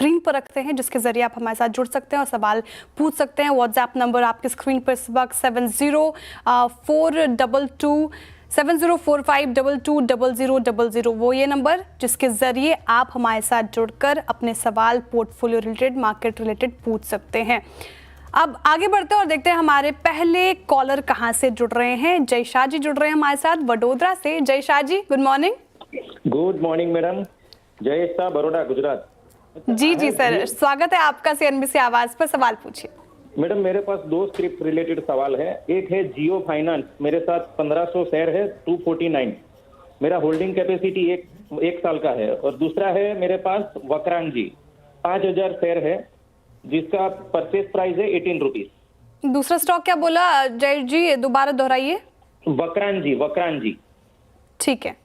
Screen पर रखते हैं, जिसके जरिए आप हमारे साथ जुड़ सकते हैं और सवाल पूछ सकते हैं। व्हाट्सएप नंबर आपकी स्क्रीन पर इस वक्त 7045220000, वो ये नंबर जिसके जरिए आप हमारे साथ जुड़कर अपने सवाल पोर्टफोलियो रिलेटेड, मार्केट रिलेटेड पूछ सकते हैं। अब आगे बढ़ते हैं और देखते हैं हमारे पहले कॉलर कहां से जुड़ रहे हैं। जय शाह जी जुड़ रहे हैं हमारे साथ वडोदरा से। Jay Shah ji, good morning. Good morning madam. Jay Shah, Baroda, Gujarat. जी जी सर, स्वागत है आपका सीएनबीसी आवाज पर। सवाल पूछिए। मैडम, मेरे पास दो स्क्रिप्ट रिलेटेड सवाल है। एक है जियो फाइनेंस, मेरे साथ 1500 शेयर है, 249। मेरा होल्डिंग कैपेसिटी एक साल का है। और दूसरा है मेरे पास वक्रांग जी, 5000 शेयर है, जिसका परचेज प्राइस है 18 रुपीज। दूसरा स्टॉक क्या बोला जय जी, दोबारा दोहराइए। वक्रांग जी। ठीक है,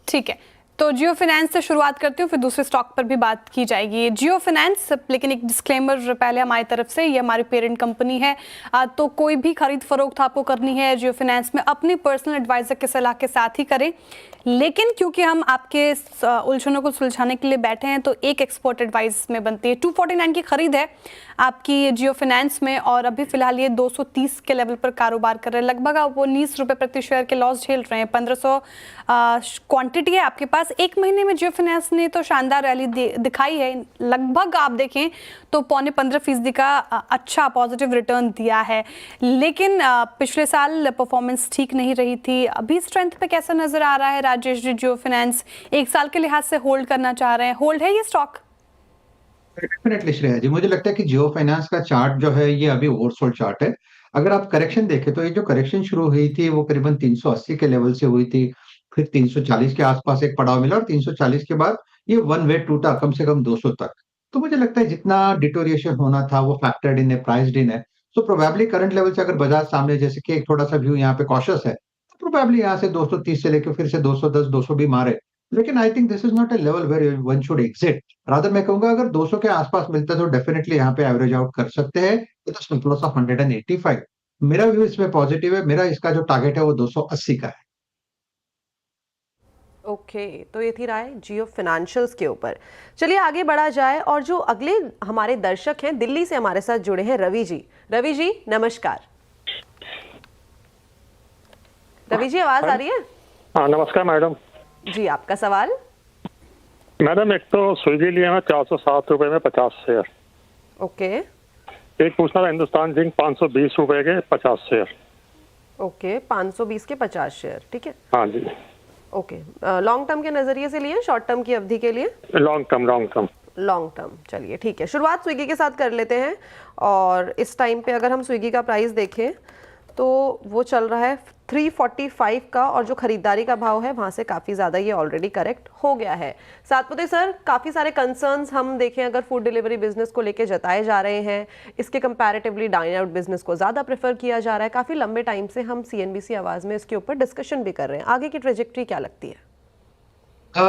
ठीक है। तो जियो फाइनेंस से शुरुआत करती हूँ, फिर दूसरे स्टॉक पर भी बात की जाएगी। जियो फाइनेंस, लेकिन एक डिस्क्लेमर पहले हमारी तरफ से, ये हमारी पेरेंट कंपनी है, तो कोई भी खरीद फरोख्त आपको करनी है जियो फाइनेंस में अपनी पर्सनल एडवाइजर की सलाह के साथ ही करें। लेकिन क्योंकि हम आपके उलझनों को सुलझाने के लिए बैठे हैं, तो एक एक्सपर्ट एडवाइस में बनती है। 249 की खरीद है आपकी जियो फाइनेंस में, और अभी फिलहाल ये 230 के लेवल पर कारोबार कर रहे हैं। लगभग आप 19 रुपये प्रति शेयर के लॉस झेल रहे हैं। 1500 क्वांटिटी है आपके पास। एक महीने में जियो फाइनेंस ने तो शानदार रैली दिखाई है। लगभग आप देखें तो 15.25% का अच्छा पॉजिटिव रिटर्न दिया है। लेकिन पिछले साल परफॉर्मेंस ठीक नहीं रही थी। अभी स्ट्रेंथ पे कैसा नजर आ रहा है राजेश जी? जियो फाइनेंस एक साल के लिहाज से होल्ड करना चाह रहे हैं, होल्ड है ये स्टॉक? डेफिनेटली श्रेया जी, मुझे लगता है कि जियो फाइनेंस का चार्ट जो है ये अभी ओवरसोल्ड चार्ट है। अगर आप करेक्शन देखें तो ये जो करेक्शन शुरू हुई थी वो करीबन 380 के लेवल से हुई थी, फिर 340 के आसपास एक पड़ाव मिला और 340 के बाद ये वन वे टूटा कम से कम 200 तक। तो मुझे लगता है जितना डिटोरिएशन होना था वो फैक्टर्ड इन है, प्राइस्ड इन है। तो प्रोबेबली करंट लेवल से अगर बाजार सामने जैसे कि एक थोड़ा सा व्यू यहाँ पे कॉशियस है, तो प्रोबेबली यहाँ से 230 से लेकर फिर से 210 200 भी मारे। लेकिन I think this is not a level where one should exit. Rather मैं कहूंगा अगर 200 के आसपास मिलता है तो डेफिनेटली यहाँ पे एवरेज आउट कर सकते हैं with a stop loss of 185। मेरा व्यू इसमें पॉजिटिव है। मेरा इसका जो टारगेट है वो 280 का है। ओके, तो ये थी राय जियो फाइनेंशियल्स के ऊपर। चलिए आगे बढ़ा जाए, और जो अगले हमारे दर्शक हैं दिल्ली से हमारे साथ जुड़े हैं रवि जी। रवि जी नमस्कार। रवि जी आवाज आ रही है? हाँ नमस्कार मैडम जी, आपका सवाल। मैडम, एक तो स्विगी लिया है 407 रुपए में 50 शेयर। ओके। एक पूछना था हिंदुस्तान जिंक 520 रुपए के 50 शेयर। ओके, 520 के 50 शेयर, ठीक है। हाँ जी। ओके, लॉन्ग टर्म के नजरिए से लिए, शॉर्ट टर्म की अवधि के लिए? Long term. चलिए ठीक है, शुरुआत स्विगी के साथ कर लेते हैं। और इस टाइम पे अगर हम स्विगी का प्राइस देखें तो वो चल रहा है 345 का, और जो खरीदारी का भाव है वहां से काफी ज्यादा ये ऑलरेडी करेक्ट हो गया है। सातपुते सर, काफी सारे कंसर्न्स हम देखें अगर फूड डिलीवरी बिजनेस को लेके जताए जा रहे हैं। इसके कंपैरेटिवली डाइन आउट बिजनेस को ज्यादा प्रेफर किया जा रहा है। काफी लंबे टाइम से हम सीएनबीसी आवाज में इसके ऊपर डिस्कशन भी कर रहे हैं। आगे की ट्रेजेक्ट्री क्या लगती है?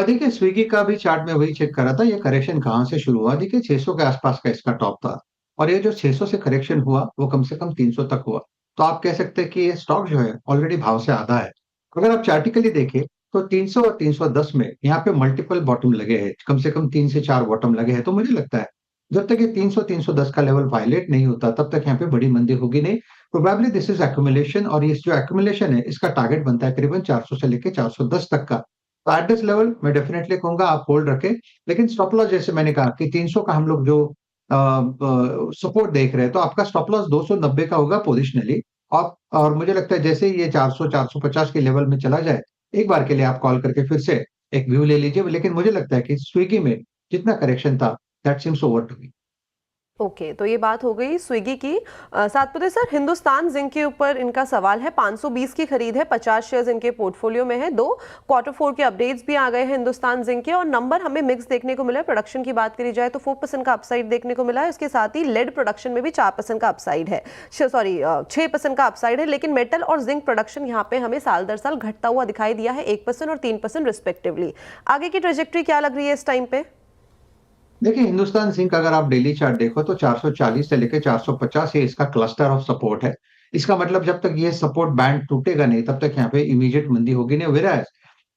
देखिए स्विगी का भी चार्ट में वही चेक कर रहा था, ये करेक्शन कहाँ से शुरू हुआ। देखिए 600 के आसपास का इसका टॉप था, और ये जो 600 से करेक्शन हुआ वो कम से कम 300 तक हुआ। तो आप कह सकते हैं कि ये स्टॉक जो है ऑलरेडी भाव से आधा है। अगर आप चार्टिकली देखें तो 300 और 310 में यहाँ पे मल्टीपल बॉटम लगे हैं, कम से कम 3 से 4 बॉटम लगे हैं। तो मुझे लगता है जब तक ये 300 310 का लेवल वायलेट नहीं होता तब तक यहाँ पे बड़ी मंदी होगी नहीं। प्रोबेबली दिस इज एक्यूमुलेशन, और इस जो एक्यूमुलेशन है इसका टारगेट बनता है करीबन 400 से लेकर 410 तक का। तो एट दिस लेवल मैं डेफिनेटली कहूंगा आप होल्ड रखें। लेकिन स्टॉप लॉस जैसे मैंने कहा कि 300 का हम लोग जो सपोर्ट देख रहे हैं, तो आपका स्टॉप लॉस 290 का होगा पोजिशनली। और मुझे लगता है जैसे ही ये 400 450 के लेवल में चला जाए, एक बार के लिए आप कॉल करके फिर से एक व्यू ले लीजिए। लेकिन मुझे लगता है कि स्विगी में जितना करेक्शन था that seems over to me. Okay, तो ये बात हो गई स्विगी की। सातपुते सर, हिंदुस्तान जिंक के ऊपर इनका सवाल है। 520 की खरीद है, 50 शेयर्स इनके पोर्टफोलियो में है। 2 क्वार्टर 4 के अपडेट्स भी आ गए हैं हिंदुस्तान जिंक के, और नंबर हमें मिक्स देखने को मिला है। प्रोडक्शन की बात करी जाए तो 4% का अपसाइड देखने को मिला है। उसके साथ ही लेड प्रोडक्शन में भी 4% का अपसाइड है, 6% का अपसाइड है। लेकिन मेटल और जिंक प्रोडक्शन यहाँ पे हमें साल दर साल घटता हुआ दिखाई दिया है, 1% और 3% रिस्पेक्टिवली। आगे की ट्रेजेक्ट्री क्या लग रही है इस टाइम पे? देखिए हिंदुस्तान जिंक अगर आप डेली चार्ट देखो तो 440 से लेकर 450 ये इसका क्लस्टर ऑफ सपोर्ट है। इसका मतलब जब तक ये सपोर्ट बैंड टूटेगा नहीं तब तक यहाँ पे इमीडिएट मंदी होगी नहीं। वेराज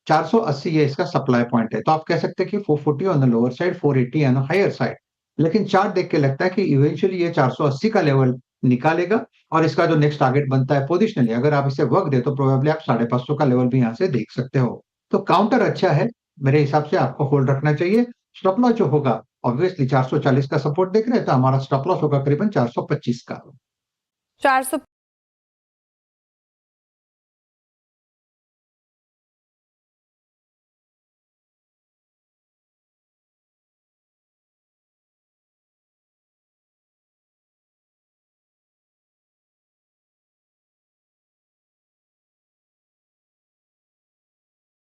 480 ये इसका सप्लाई पॉइंट है, तो आप कह सकते हैं कि 440 on the lower side, 480 on the higher side. लेकिन चार्ट देख के लगता है कि इवेंचुअली ये 480 का लेवल निकालेगा और इसका जो नेक्स्ट टारगेट बनता है पोजिशनली, अगर आप इसे वर्क दे तो प्रोबेबली आप 550 का लेवल भी यहाँ से देख सकते हो। तो काउंटर अच्छा है, मेरे हिसाब से आपको होल्ड रखना चाहिए। स्टॉप लॉस जो होगा ऑब्वियसली 440 का सपोर्ट देख रहे हैं, तो हमारा स्टॉप लॉस होगा करीबन 425 का। 400